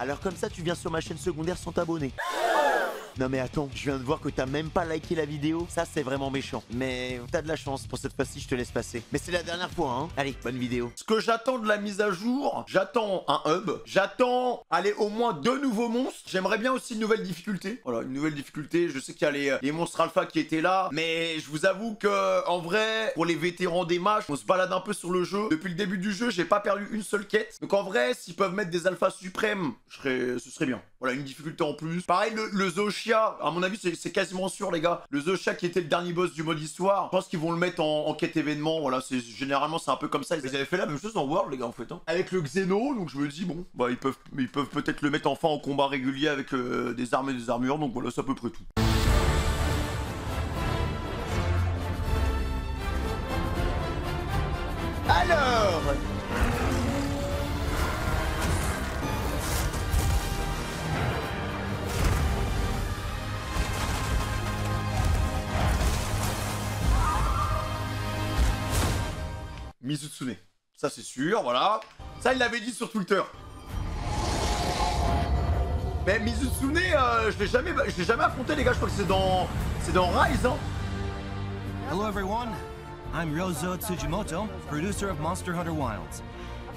Alors comme ça, tu viens sur ma chaîne secondaire sans t'abonner. Non mais attends, je viens de voir que t'as même pas liké la vidéo. Ça, c'est vraiment méchant. Mais t'as de la chance. Pour cette fois-ci, je te laisse passer. Mais c'est la dernière fois, hein. Allez, bonne vidéo. Ce que j'attends de la mise à jour, j'attends un hub. J'attends, allez, au moins 2 nouveaux monstres. J'aimerais bien aussi une nouvelle difficulté. Voilà, une nouvelle difficulté. Je sais qu'il y a les monstres alpha qui étaient là. Mais je vous avoue que, en vrai, pour les vétérans des matchs, on se balade un peu sur le jeu. Depuis le début du jeu, j'ai pas perdu une seule quête. Donc en vrai, s'ils peuvent mettre des alphas suprêmes, ce serait bien. Voilà, une difficulté en plus. Pareil, le Zoshia, à mon avis, c'est quasiment sûr, les gars. Le Zoshia qui était le dernier boss du mode histoire, je pense qu'ils vont le mettre en quête événement. Voilà, généralement, c'est un peu comme ça. Ils avaient fait la même chose dans World, les gars, en fait. Hein. Avec le Xeno, donc je me dis, bon, bah, ils peuvent peut-être le mettre enfin en combat régulier avec des armes et des armures. Donc voilà, c'est à peu près tout. Alors Mizutsune. Ça, c'est sûr, voilà. Ça, il l'avait dit sur Twitter. Mais Mizutsune, je l'ai jamais affronté, les gars. Je crois que c'est dans Rise, hein. Hello everyone, I'm Ryozo Tsujimoto, producer of Monster Hunter Wilds.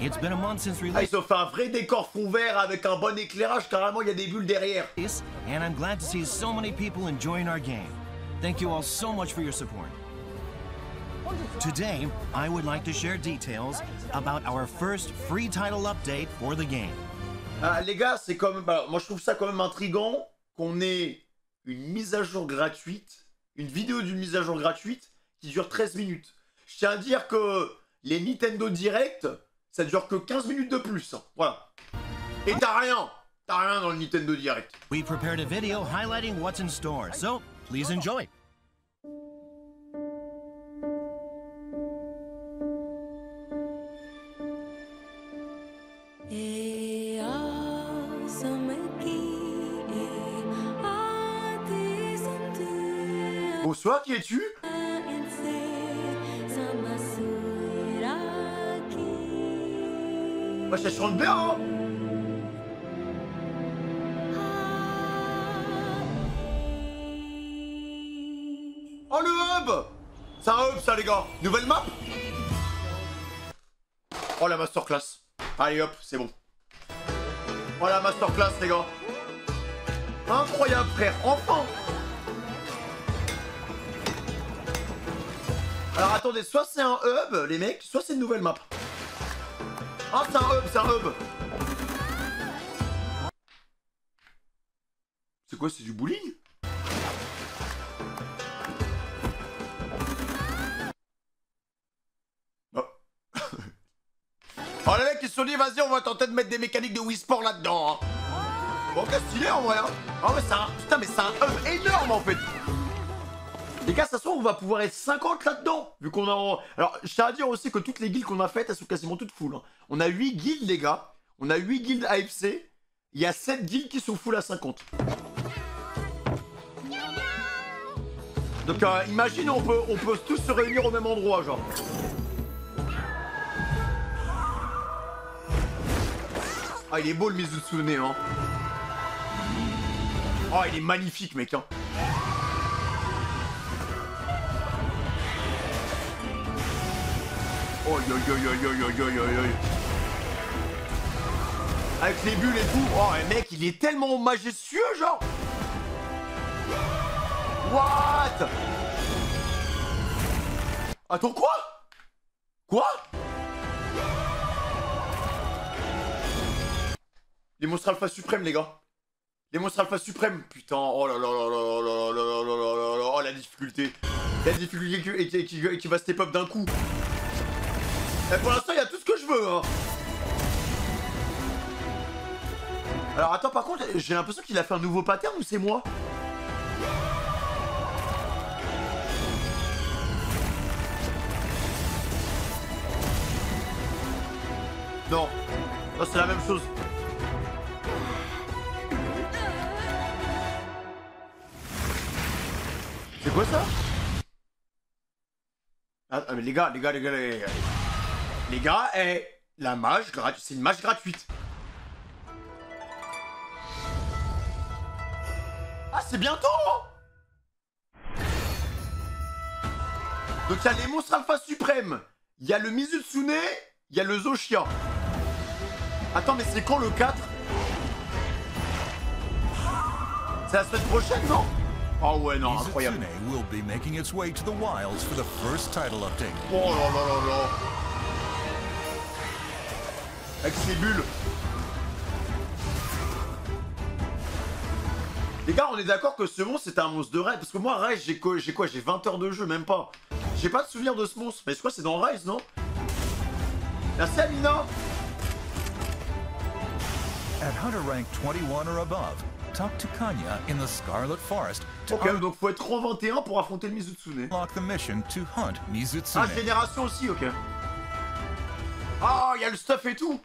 It's been a month since release. Ah, ils ont fait un vrai décor fond vert avec un bon éclairage. Carrément, il y a des bulles derrière. And I'm glad to see so many people enjoying our game. Thank you all so much for your support. Today, I would like to share details about our first free title update for the game. Les gars, c'est quand même... moi, je trouve ça quand même intriguant qu'on ait une mise à jour gratuite, une vidéo d'une mise à jour gratuite qui dure 13 minutes. Je tiens à dire que les Nintendo Direct, ça dure que 15 minutes de plus. Voilà. Et t'as rien dans le Nintendo Direct. We prepared a video highlighting what's in store, so please enjoy. Bonsoir, qui es-tu? Bah, ça chante bien, hein. Oh, le hub! C'est un hub, ça, les gars. Nouvelle map? Oh, la masterclass. Allez, hop, c'est bon. Oh, la masterclass, les gars. Incroyable, frère. Enfin! Alors attendez, soit c'est un hub, les mecs, soit c'est une nouvelle map. Ah, c'est un hub, c'est un hub. C'est quoi, c'est du bowling? Oh. Oh, les mecs, ils se sont dit, vas-y, on va tenter de mettre des mécaniques de Wii Sport là-dedans. Hein. Bon, qu'est-ce qu'il est en vrai, hein. Ah ouais, c'est un... Putain, mais c'est un hub énorme, en fait. Les gars, ça se trouve, on va pouvoir être 50 là-dedans. Vu qu'on a... Alors, je tiens à dire aussi que toutes les guildes qu'on a faites, elles sont quasiment toutes full. Hein. On a 8 guildes, les gars. On a 8 guildes AFC. Il y a 7 guildes qui sont full à 50. Donc, imagine, on peut tous se réunir au même endroit, genre. Ah, il est beau, le Mizutsune, hein. Oh, il est magnifique, mec, hein. Oh, avec les bulles et tout. Oh, mec, il est tellement majestueux, genre. What? Attends, quoi? Quoi? Les monstres alpha suprêmes, les gars. Les monstres alpha suprêmes. Putain, oh là là là là là là là là là là là. Oh, la difficulté. La difficulté qui va step up d'un coup. Et pour l'instant, il y a tout ce que je veux, hein. Alors, attends, par contre, j'ai l'impression qu'il a fait un nouveau pattern ou c'est moi? Non. Non, c'est la même chose. C'est quoi ça? Ah, mais les gars. Les gars, la mage gratuite, c'est une mage gratuite. c'est bientôt hein. Donc il y a les monstres alpha suprêmes, il y a le Mizutsune, il y a le Zoshia. Attends, mais c'est quand le 4? C'est la semaine prochaine, non? Oh ouais, non, incroyable. Will be making its way to the wilds for the first title update. Oh là là là là. Avec ses bulles. Les gars, on est d'accord que ce monstre c'est un monstre de Rise? Parce que moi, Rise, j'ai quoi? J'ai 20 heures de jeu, même pas. J'ai pas de souvenir de ce monstre. Mais je crois que c'est dans Rise, non? Merci Amina. At hunter rank 21 or above, talk to Kanya in the Scarlet Forest to Ok, donc faut être en 21 pour affronter le Mizutsune. unlock the mission to hunt Mizutsune. Ah, génération aussi, ok. Ah, il y a le stuff et tout.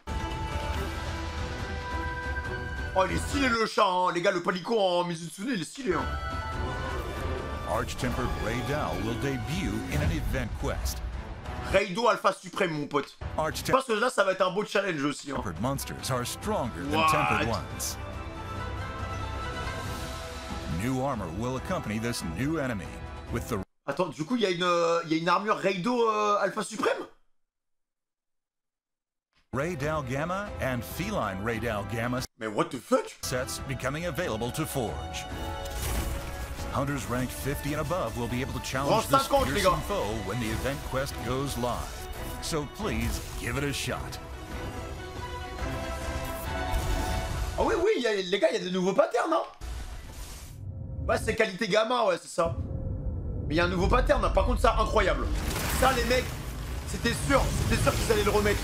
Oh, il est stylé le chat, hein. Les gars, le palico en Mizutsune, il est stylé, hein. Arch-tempered Raydal will debut in an event quest. Raido Alpha Suprême, mon pote. Je pense que là, ça va être un beau challenge aussi, hein. Tempered monsters are stronger than What? tempered ones. New armor will accompany this new enemy with the Attends, du coup, il y a une armure Raido Alpha Suprême? Raydal Gamma and Feline Raydal Gamma Mais what the fuck? sets becoming available to forge. Hunters ranked 50 and above will be able to challenge this 50, les gars. fearsome foe when the event quest goes live. So please give it a shot. Ah oui, oui, les gars, il y a des nouveaux patterns, hein. Ouais, c'est qualité gamma, ouais, c'est ça. Mais il y a un nouveau pattern, hein. Par contre, ça, incroyable. Ça, les mecs, c'était sûr qu'ils allaient le remettre.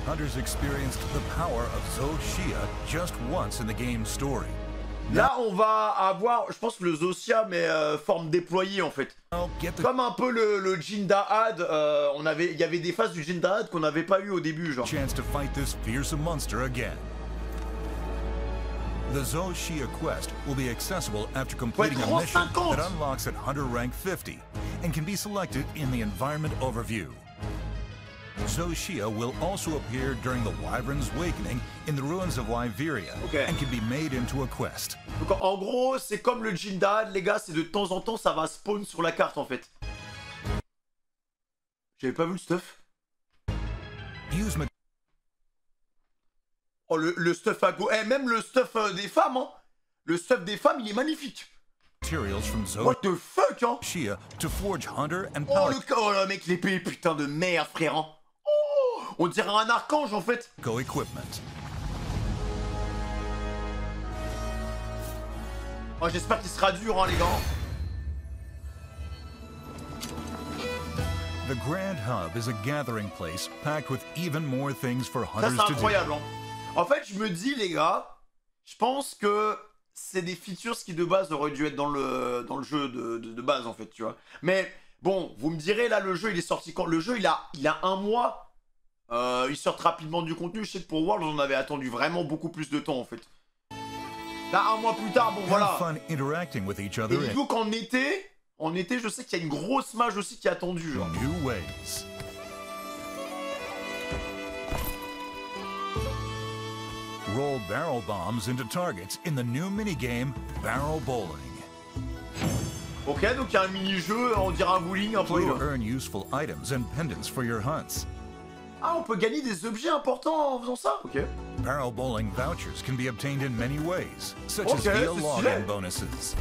Hunters experienced the power of Zoshia just once in the game's story. Là, on va avoir, je pense, le Zoshia, mais forme déployée, en fait. Now get the Comme un peu le Jinda'ad, il y avait des phases du Jinda'ad qu'on n'avait pas eu au début, genre. chance to fight this fearsome monster again. The Zoshia quest will be accessible after completing a mission 350. that unlocks at Hunter rank 50 and can be selected in the environment overview. Zoshia will also appear during the Wyvern's Awakening in the ruins of Wyveria Okay. and can be made into a quest. Donc en gros, c'est comme le Jinda'ad, les gars, c'est de temps en temps, ça va spawn sur la carte, en fait. J'avais pas vu le stuff. Use Oh, le stuff à go. Eh, même le stuff des femmes, hein. Le stuff des femmes, il est magnifique. materials from What the fuck, hein. Zoshia to forge Hunter and Oh, Power oh, le mec, l'épée, putain de merde, frère, hein. Oh, on dirait un archange, en fait. Go equipment. Oh, j'espère qu'il sera dur, hein, les gars. The Grand Hub is a gathering place packed with even more things for Ça, hunters c'est to do. incroyable, hein. En fait, je me dis, les gars, je pense que c'est des features qui, de base, auraient dû être dans le jeu de base, en fait, tu vois. Mais, bon, vous me direz, là, le jeu, il est sorti quand? Le jeu, il a un mois. Il sort rapidement du contenu. Je sais que pour World, on avait attendu vraiment beaucoup plus de temps, en fait. Là, un mois plus tard, bon, Have voilà. fun interacting with each other Et dites-vous qu'en été, je sais qu'il y a une grosse mage aussi qui est attendue, genre. in new ways. Roll barrel bombs into targets in the new minigame Barrel Bowling. Ok, donc il y a un mini-jeu, on dirait un bowling un peu. Play to earn useful items and pendants for your hunts. Ah, on peut gagner des objets importants en faisant ça? Ok. Barrel bowling vouchers can be obtained in many ways, such as Okay, via c'est login stylé. bonuses.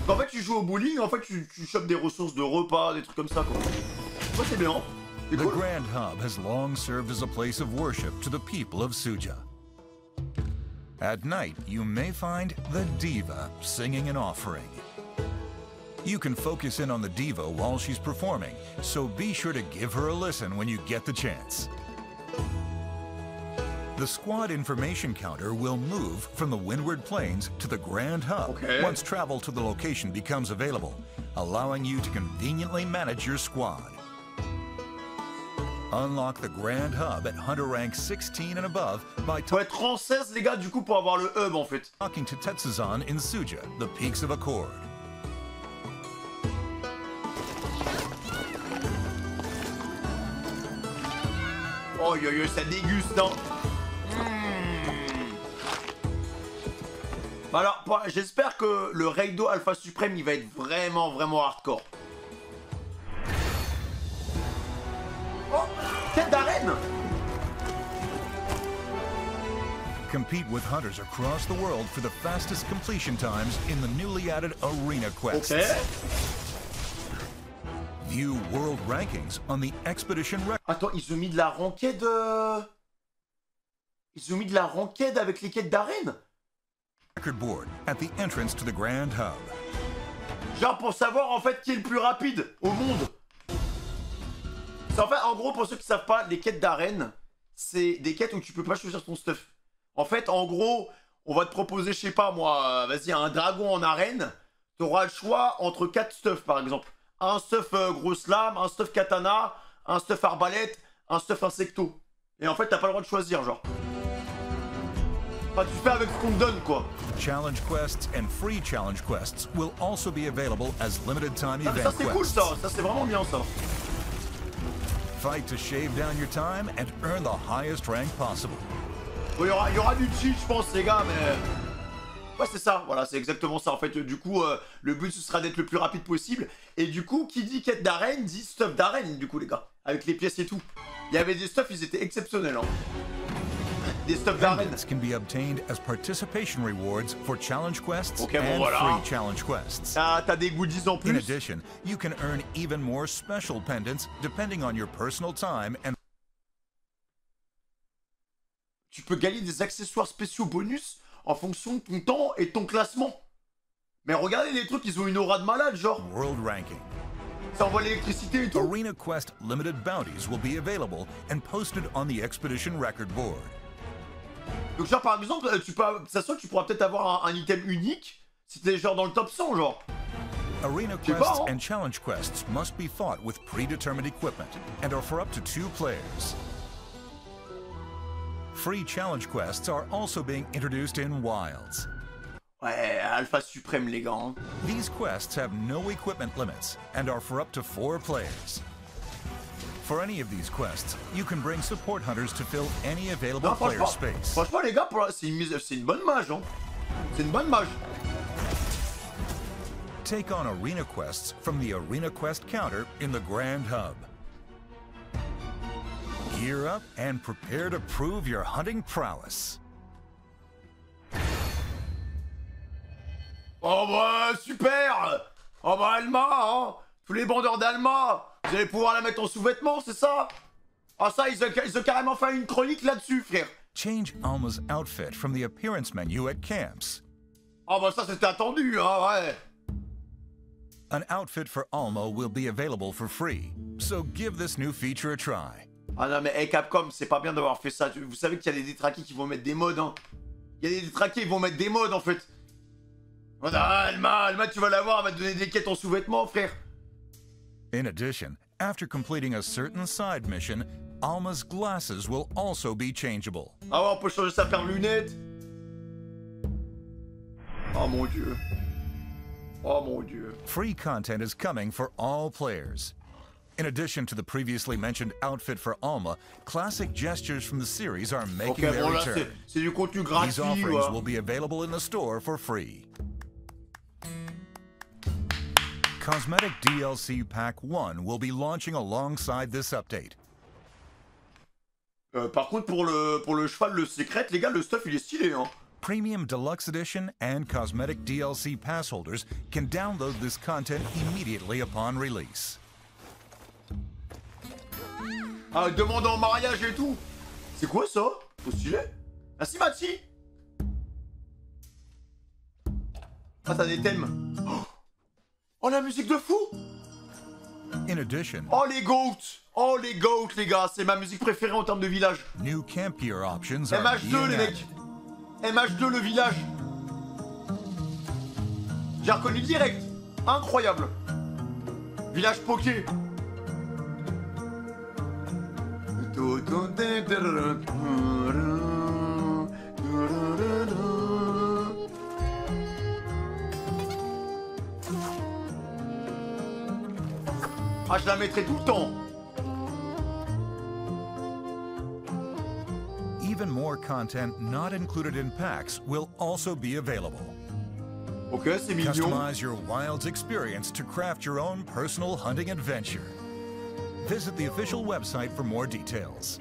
En fait, tu joues au bowling, en fait, tu chopes des ressources de repas, des trucs comme ça, quoi. Ouais, c'est bien. C'est The cool. Grand Hub has long served as a place of worship to the people of Suja. At night, you may find the Diva singing an offering. You can focus in on the Diva while she's performing, so be sure to give her a listen when you get the chance. The squad information counter will move from the Windward Plains to the Grand Hub Okay. once travel to the location becomes available, allowing you to conveniently manage your squad. Unlock the Grand Hub at Hunter rank 16 and above by Faut être en 16, les gars, du coup, pour avoir le hub, en fait. talking to Tetsuzan in Suja, the Peaks of Accord. Oh, yo, yo, ça déguste, hein. Alors, j'espère que le Raido Alpha Suprême, il va être vraiment, vraiment hardcore. Oh, quête d'arène. Compete with hunters across the world for the fastest completion times in the newly added Arena Quests. Ok. View world rankings on the Expedition Record. Attends, ils ont mis de la ranked... Ils ont mis de la ranked avec les quêtes d'arène. Board at the entrance to the Grand Hub. Genre pour savoir en fait qui est le plus rapide au monde. C'est en fait, en gros, pour ceux qui savent pas, les quêtes d'arène, c'est des quêtes où tu peux pas choisir ton stuff. En fait, en gros, on va te proposer, je sais pas moi, vas-y, un dragon en arène. T'auras le choix entre 4 stuffs par exemple. Un stuff grosse lame, un stuff katana, un stuff arbalète, un stuff insecto. Et en fait, t'as pas le droit de choisir, genre. Enfin, tu fais avec ce qu'on te donne, quoi. Challenge quests and free challenge quests will also be available as limited time Ah, mais event ça, c'est cool, quests. ça c'est vraiment bien, ça. Fight to shave down your time and earn the highest rank possible. Bon, il y aura du cheat, je pense, les gars, mais... Ouais, c'est ça, voilà, c'est exactement ça. En fait, du coup, le but, ce sera d'être le plus rapide possible. Et du coup, qui dit quête d'arène, dit stuff d'arène, du coup, les gars. Avec les pièces et tout. Il y avait des stuffs, ils étaient exceptionnels, hein. Des stuffs d'arène. Pendants can be obtained as participation rewards for challenge quests Ok, bon, and voilà. free challenge quests. Ah, t'as des goodies en In plus. addition, you can earn even more special pendants depending on your personal time and Tu peux gagner des accessoires spéciaux bonus en fonction de ton temps et de ton classement. Mais regardez les trucs, ils ont une aura de malade, genre. world ranking. Ça envoie l'électricité et tout. Arena Quest limited bounties will be available and posted on the Expedition Record Board. Donc genre par exemple, ça soit tu pourras peut-être avoir un item unique si t'es genre dans le top 100, genre. Arena C'est quests pas, hein? and challenge quests must be fought with predetermined equipment and are for up to 2 players. Free challenge quests are also being introduced in Wilds. Ouais, Alpha Suprême, les gars. Hein. These quests have no equipment limits and are for up to 4 players. For any of these quests, you can bring support hunters to fill any available Non, player franchement, space. franchement, les gars, c'est une bonne mage, hein. C'est une bonne mage. Take on arena quests from the Arena Quest counter in the Grand Hub. Gear up and prepare to prove your hunting prowess. Oh bah, super. Oh bah, Alma, hein. Tous les bandeurs d'Alma. Vous allez pouvoir la mettre en sous-vêtements, c'est ça? Ah ça, ils ont carrément fait une chronique là-dessus, frère. Change Alma's outfit from the appearance menu at camps. Ah bah ça, c'était attendu, hein, ouais. An outfit for Alma will be available for free, so give this new feature a try. Ah non mais hey, Capcom, c'est pas bien d'avoir fait ça. Vous savez qu'il y a des détraqués qui vont mettre des modes, hein. Il y a des détraqués qui vont mettre des modes en fait. Oh, ah, Alma, tu vas l'avoir, elle va te donner des quêtes en sous-vêtements, frère. In addition, after completing a certain side mission, Alma's glasses will also be changeable. Ah ouais, on peut changer sa paire de lunettes. Oh mon dieu. Oh mon dieu. Free content is coming for all players. In addition to the previously mentioned outfit for Alma, classic gestures from the series are Ok, making their bon là, return. c'est du contenu These gratuit, offerings ouais. will be available in the store for free. Cosmetic DLC Pack 1 will be launching alongside this update. Par contre, pour le cheval, le secret, les gars, le stuff, il est stylé, hein. Premium Deluxe Edition and Cosmetic DLC pass holders can download this content immediately upon release. Ah, demande en mariage et tout. C'est quoi ça? Trop stylé. Merci, Mati. Ah, t'as des thèmes. Oh, la musique de fou. In addition, Oh, les goats. Oh, les goats, les gars. C'est ma musique préférée en termes de village. new camp gear options are MH2, being les added. mecs. MH2, le village. J'ai reconnu direct. Incroyable. Village poké. Ah, je la mettrai tout le temps. Even more content not included in packs will also be available. Ok, c'est mignon. Customize your Wilds experience to craft your own personal hunting adventure. Visit the official website for more details.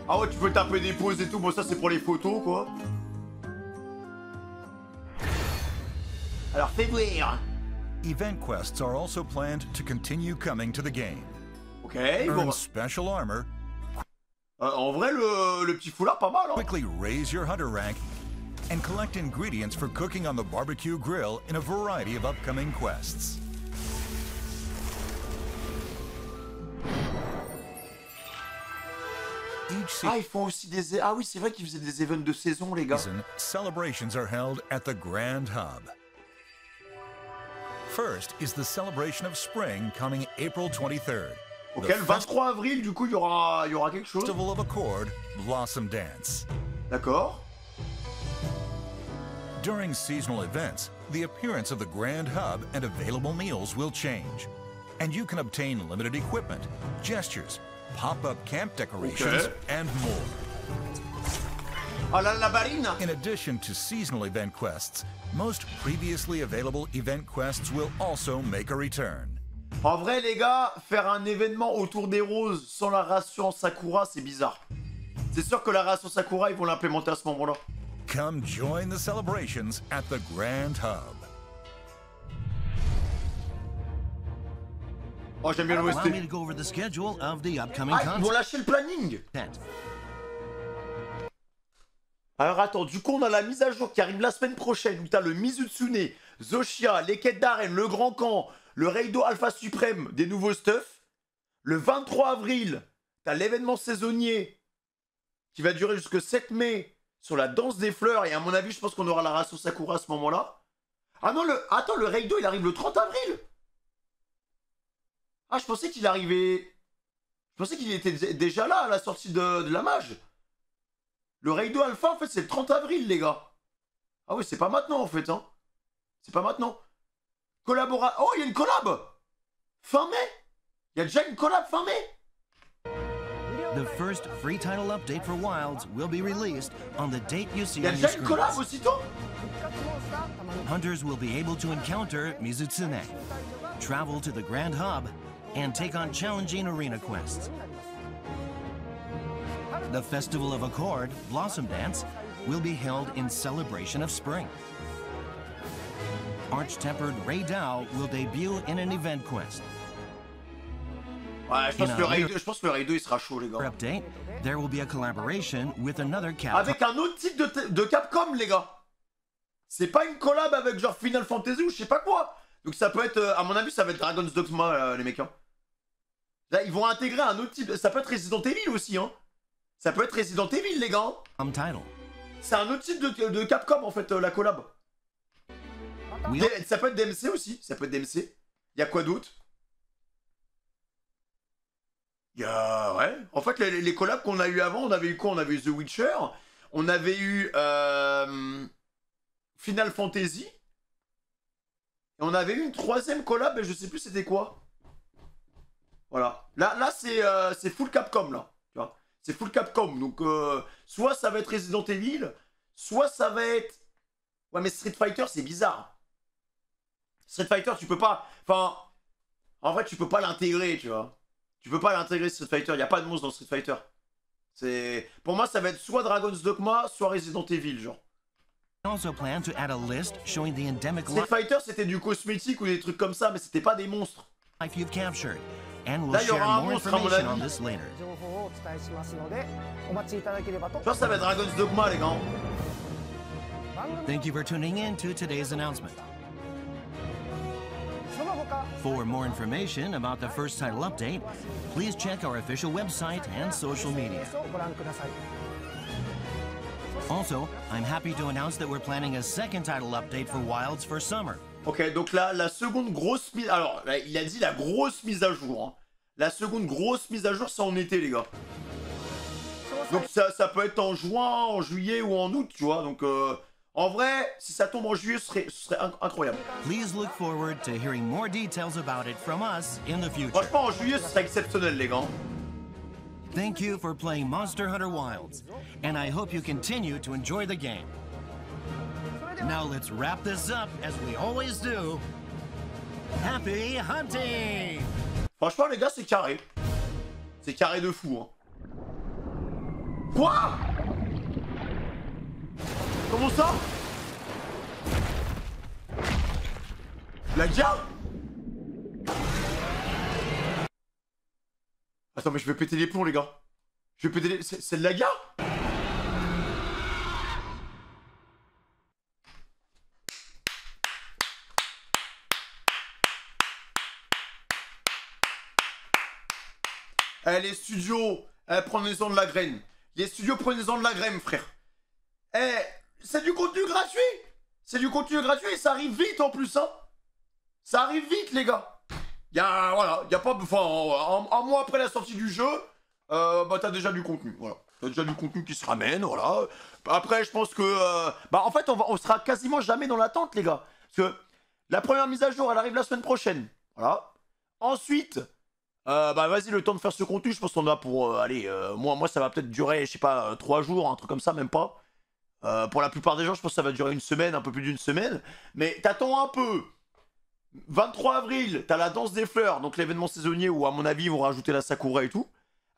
Ah ouais, tu peux taper des pauses et tout. Bon, ça, c'est pour les photos, quoi. Alors, fais voir. Event quests are also planned to continue coming to the game. Ok, Earn bon. special armor, En vrai, le petit foulard, pas mal, hein. quickly raise your hunter rank, and collect ingredients for cooking on the barbecue grill in a variety of upcoming quests. Each Ah, ils font aussi des... Ah oui, c'est vrai qu'ils faisaient des events de saison, les gars. season, celebrations are held at the Grand Hub. First is the celebration of spring coming April 23rd. Ok, The le 23 avril, du coup, il y aura quelque chose. Festival of Accord, Blossom Dance. D'accord. During seasonal events, the appearance of the Grand Hub and available meals will change. And you can obtain limited equipment, gestures, pop-up camp decorations, Okay. and more. Ah, la barine. In addition to seasonal event quests, most previously available event quests will also make a return. En vrai, les gars, faire un événement autour des roses sans la ration Sakura, c'est bizarre. C'est sûr que la ration Sakura, ils vont l'implémenter à ce moment-là. Come join the celebrations at the Grand Hub. Oh, j'aime bien Allow me l'OST. to go over the schedule of the upcoming Ah, ils vont lâcher le planning. content. Alors attends, du coup on a la mise à jour qui arrive la semaine prochaine où t'as le Mizutsune, Zoshia, les quêtes d'arène, le Grand Camp, le Reido Alpha Suprême, des nouveaux stuff. Le 23 avril, t'as l'événement saisonnier qui va durer jusqu'au 7 mai sur la danse des fleurs et à mon avis je pense qu'on aura la ration Sakura à ce moment-là. Ah non, le Reido il arrive le 30 avril. Ah je pensais qu'il arrivait... Je pensais qu'il était déjà là à la sortie de la mage. Le Reido Alpha, en fait, c'est le 30 avril, les gars. Ah oui, c'est pas maintenant, en fait, hein. C'est pas maintenant. Oh, il y a une collab. Fin mai. Il y a déjà une collab fin mai. The first free title update for Wilds will be released on the date you see Il y a on your déjà une collab screens. aussitôt. Hunters will be able to encounter Mizutsune, travel to the Grand Hub, and take on challenging arena quests. The Festival of Accord, Blossom Dance, will be held in celebration of spring. Arch-tempered Ray Dao will debut in an event quest. Ouais, je pense que le Reido, il sera chaud, les For gars. update, there will be a collaboration with another Capcom Avec un autre type de Capcom, les gars. C'est pas une collab avec genre Final Fantasy ou je sais pas quoi. Donc ça peut être, à mon avis, ça va être Dragon's Dogma, les mecs. Hein. Là, ils vont intégrer un autre type. Ça peut être Resident Evil aussi, hein. Ça peut être Resident Evil, les gars. title. C'est un autre type de Capcom, en fait, la collab. We'll Ça peut être DMC aussi. Ça peut être DMC. Il y a quoi d'autre? Il y a... Ouais. En fait, les collabs qu'on a eu avant, on avait eu quoi? On avait eu The Witcher. On avait eu... Final Fantasy. Et on avait eu une troisième collab, mais je sais plus c'était quoi. Voilà. Là c'est full Capcom, là. Tu vois, c'est full Capcom. Donc, soit ça va être Resident Evil, soit ça va être... Ouais, mais Street Fighter, c'est bizarre. Street Fighter, tu peux pas... Enfin, en vrai, tu peux pas l'intégrer, tu vois. Tu peux pas l'intégrer, Street Fighter. Il n'y a pas de monstre dans Street Fighter. Pour moi, ça va être soit Dragon's Dogma, soit Resident Evil, genre. also plan to add a list showing the endemic Street Fighter, c'était du cosmétique ou des trucs comme ça, mais c'était pas des monstres. life you've captured, and we'll Là, il y share aura un more monstre, à mon information on avis. this later. 情報をお伝えしますのでお待ちいただければと Je pense que ça va être Dragon's Dogma, les gars. Thank you for tuning in to today's announcement. その他 For more information about the first title update, please check our official website and social media. をご覧ください Also, I'm happy to announce that we're planning a second title update for Wilds for summer. Ok, donc là, la seconde grosse mise... Alors, là, il a dit la grosse mise à jour. Hein. La seconde grosse mise à jour, c'est en été, les gars. Donc ça peut être en juin, en juillet ou en août, tu vois. Donc, en vrai, si ça tombe en juillet, ce serait incroyable. Please look forward to hearing more details about it from us in the future. Franchement, en juillet, ce serait exceptionnel, les gars. Thank you for playing Monster Hunter Wilds, and I hope you continue to enjoy the game. Now let's wrap this up as we always do. Happy hunting! Franchement, les gars, c'est carré. C'est carré de fou, hein. Quoi? Comment ça? La gare? Attends, mais je vais péter les plombs, les gars. Je vais péter les... C'est de la gare? Eh, les studios, prenez-en de la graine. Les studios, prenez-en de la graine, frère. Eh, c'est du contenu gratuit. C'est du contenu gratuit et ça arrive vite en plus, hein. Ça arrive vite, les gars. Voilà, y a pas... Enfin, un mois après la sortie du jeu, bah t'as déjà du contenu, voilà. T'as déjà du contenu qui se ramène, voilà. Après, je pense que... bah, en fait, on sera quasiment jamais dans l'attente, les gars. Parce que la première mise à jour, elle arrive la semaine prochaine. Voilà. Ensuite... bah vas-y, le temps de faire ce contenu, je pense qu'on a pour... allez, moi ça va peut-être durer, je sais pas, 3 jours, un truc comme ça, même pas. Pour la plupart des gens, je pense que ça va durer une semaine, un peu plus d'une semaine. Mais t'attends un peu. 23 avril, t'as la danse des fleurs, donc l'événement saisonnier où, à mon avis, ils vont rajouter la Sakura et tout.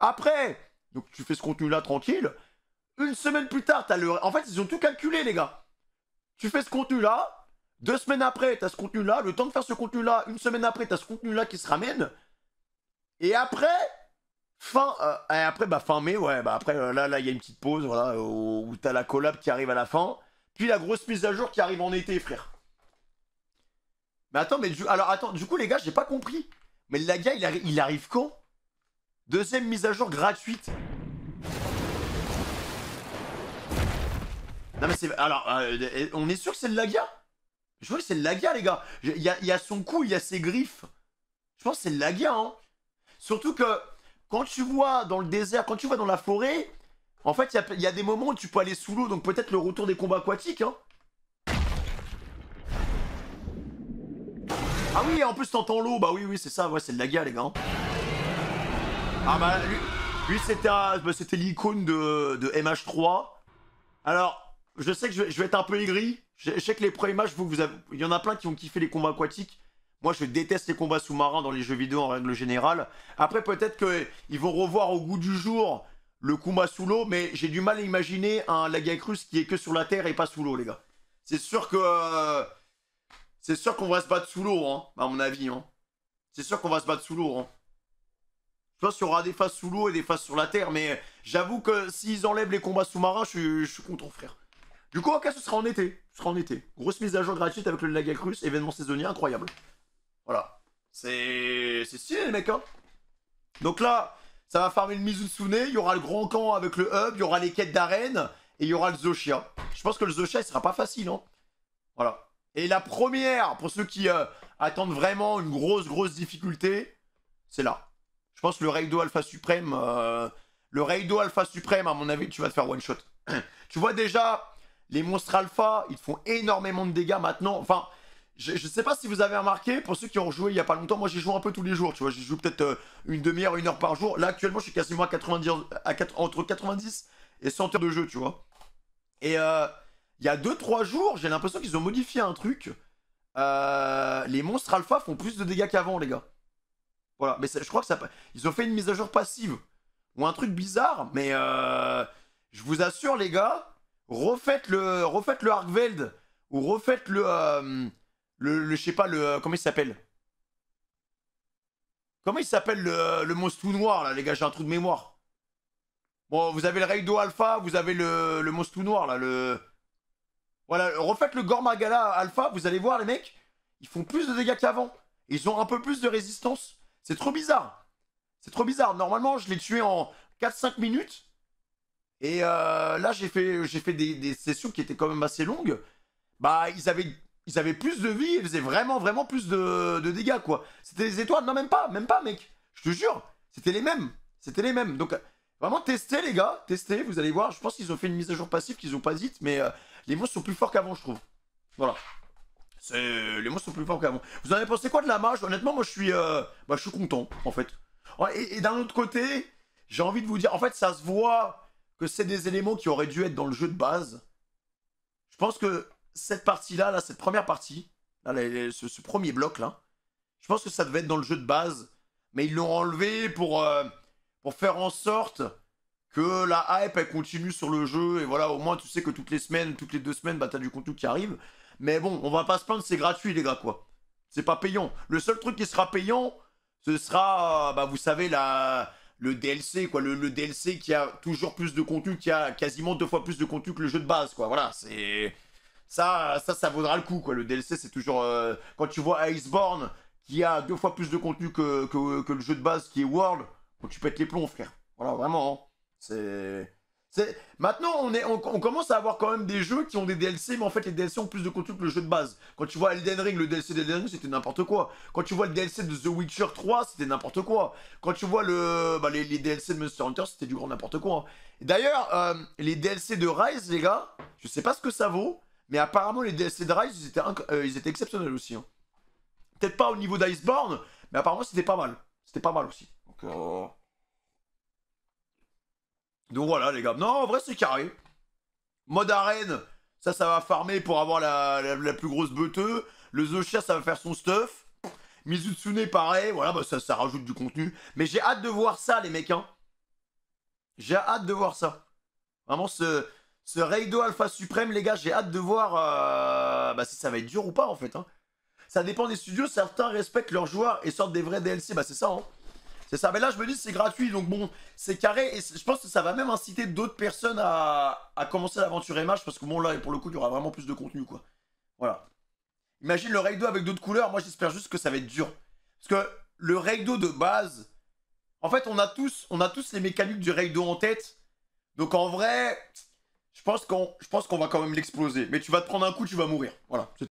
Après, donc tu fais ce contenu-là tranquille. Une semaine plus tard, t'as le... En fait, ils ont tout calculé, les gars. Tu fais ce contenu-là. 2 semaines après, t'as ce contenu-là. Le temps de faire ce contenu-là, une semaine après, t'as ce contenu-là qui se ramène. Et après, fin mai, ouais, bah après, là, il y a une petite pause, voilà, où t'as la collab qui arrive à la fin. Puis la grosse mise à jour qui arrive en été, frère. Mais attends, du coup, les gars, j'ai pas compris. Mais le Laga, il arrive quand? Deuxième mise à jour gratuite. Non, mais c'est... Alors, on est sûr que c'est le Laga? Je vois que c'est le Laga, les gars. Il y a son cou, il y a ses griffes. Je pense que c'est le Laga, hein. Surtout que quand tu vois dans le désert, quand tu vois dans la forêt, en fait, il y a des moments où tu peux aller sous l'eau, donc peut-être le retour des combats aquatiques, hein. Ah oui, en plus t'entends l'eau, bah oui, c'est ça, ouais, c'est le Laga, les gars. Ah bah, lui c'était l'icône de MH3. Alors, je sais que je vais être un peu aigri. Je sais que les premiers matchs, il y en a plein qui ont kiffé les combats aquatiques. Moi, je déteste les combats sous-marins dans les jeux vidéo en règle générale. Après, peut-être qu'ils vont revoir au goût du jour le combat sous l'eau, mais j'ai du mal à imaginer un Lagacrus qui est que sur la terre et pas sous l'eau, les gars. C'est sûr que... c'est sûr qu'on va se battre sous l'eau, hein, à mon avis. Hein. C'est sûr qu'on va se battre sous l'eau. Hein. Je pense qu'il y aura des phases sous l'eau et des phases sur la terre, mais j'avoue que s'ils enlèvent les combats sous-marins, je suis content, frère. Du coup, ok, ce sera en été. Ce sera en été. Grosse mise à jour gratuite avec le Lagacrus, événement saisonnier incroyable. Voilà. C'est stylé, les mecs, hein. Donc là, ça va farmer le Mizutsune, il y aura le grand camp avec le hub, il y aura les quêtes d'arène, et il y aura le Zoshia. Je pense que le Zoshia, il sera pas facile, hein. Voilà. Et la première, pour ceux qui attendent vraiment une grosse difficulté, c'est là. Je pense que le Reido Alpha Suprême, à mon avis, tu vas te faire one shot. Tu vois déjà, les monstres alpha, ils font énormément de dégâts maintenant. Enfin, je sais pas si vous avez remarqué, pour ceux qui ont joué il y a pas longtemps, moi j'y joue un peu tous les jours, tu vois, j'y joue peut-être une demi-heure, 1 heure par jour. Là actuellement je suis quasiment à 90, entre 90 et 100 heures de jeu, tu vois. Et il y a 2-3 jours, j'ai l'impression qu'ils ont modifié un truc. Les monstres alpha font plus de dégâts qu'avant, les gars. Voilà, mais je crois que ils ont fait une mise à jour passive. Ou un truc bizarre, mais je vous assure, les gars, refaites le Arkveld, ou refaites je sais pas, comment il s'appelle? Comment il s'appelle le monstre tout noir, là, les gars, j'ai un trou de mémoire. Bon, vous avez le Reido Alpha, vous avez le monstre tout noir, là, Voilà, refaites le Gormagala Alpha, vous allez voir, les mecs, ils font plus de dégâts qu'avant. Ils ont un peu plus de résistance. C'est trop bizarre. C'est trop bizarre. Normalement, je l'ai tué en 4-5 minutes. Et là, j'ai fait des sessions qui étaient quand même assez longues. Bah, ils avaient plus de vie, ils faisaient vraiment plus de dégâts, quoi. C'était des étoiles, non, même pas, mec. Je te jure, c'était les mêmes. Donc, vraiment, testez, les gars, testez, vous allez voir. Je pense qu'ils ont fait une mise à jour passive qu'ils ont pas dite, mais les monstres sont plus forts qu'avant, je trouve. Voilà. Les monstres sont plus forts qu'avant. Vous en avez pensé quoi de la mage? Honnêtement, moi, je suis content, en fait. Et d'un autre côté, j'ai envie de vous dire, en fait, ça se voit que c'est des éléments qui auraient dû être dans le jeu de base. Je pense que cette partie-là, là, cette première partie, là, ce premier bloc-là, je pense que ça devait être dans le jeu de base, mais ils l'ont enlevé pour faire en sorte que la hype, elle continue sur le jeu, et voilà, au moins, tu sais que toutes les semaines, toutes les 2 semaines, bah, t'as du contenu qui arrive. Mais bon, on va pas se plaindre, c'est gratuit, les gars, quoi. C'est pas payant. Le seul truc qui sera payant, ce sera, bah, vous savez, le DLC, quoi. Le DLC qui a toujours plus de contenu, qui a quasiment 2 fois plus de contenu que le jeu de base, quoi. Voilà, c'est... Ça vaudra le coup, quoi. Le DLC, c'est toujours... quand tu vois Iceborne, qui a 2 fois plus de contenu que le jeu de base, qui est World, donc tu pètes les plombs, frère. Voilà, vraiment, hein. Maintenant, on commence à avoir quand même des jeux qui ont des DLC, mais en fait, les DLC ont plus de contenu que le jeu de base. Quand tu vois Elden Ring, le DLC d'Elden Ring, c'était n'importe quoi. Quand tu vois le DLC de The Witcher 3, c'était n'importe quoi. Quand tu vois les DLC de Monster Hunter, c'était du grand n'importe quoi. D'ailleurs, les DLC de Rise, les gars, je sais pas ce que ça vaut, mais apparemment, les DLC de Rise, ils étaient exceptionnels aussi. Hein. Peut-être pas au niveau d'Iceborne, mais apparemment, c'était pas mal. C'était pas mal aussi. Donc voilà les gars, non en vrai c'est carré. Mode arène, ça va farmer pour avoir la plus grosse beuteux. Le Zoshia ça va faire son stuff. Mizutsune pareil, voilà bah ça rajoute du contenu. Mais j'ai hâte de voir ça les mecs hein. J'ai hâte de voir ça. Vraiment ce Reido Alpha Suprême les gars, j'ai hâte de voir bah, si ça va être dur ou pas en fait hein. Ça dépend des studios, certains respectent leurs joueurs et sortent des vrais DLC, bah c'est ça hein. C'est ça, mais là je me dis c'est gratuit, donc bon, c'est carré, et je pense que ça va même inciter d'autres personnes à commencer l'aventure MH, parce que bon là, pour le coup, il y aura vraiment plus de contenu, quoi. Voilà. Imagine le Reido avec d'autres couleurs, moi j'espère juste que ça va être dur. Parce que le Reido de base, en fait on a tous les mécaniques du Reido en tête, donc en vrai, je pense qu'on va quand même l'exploser. Mais tu vas te prendre un coup, tu vas mourir, voilà.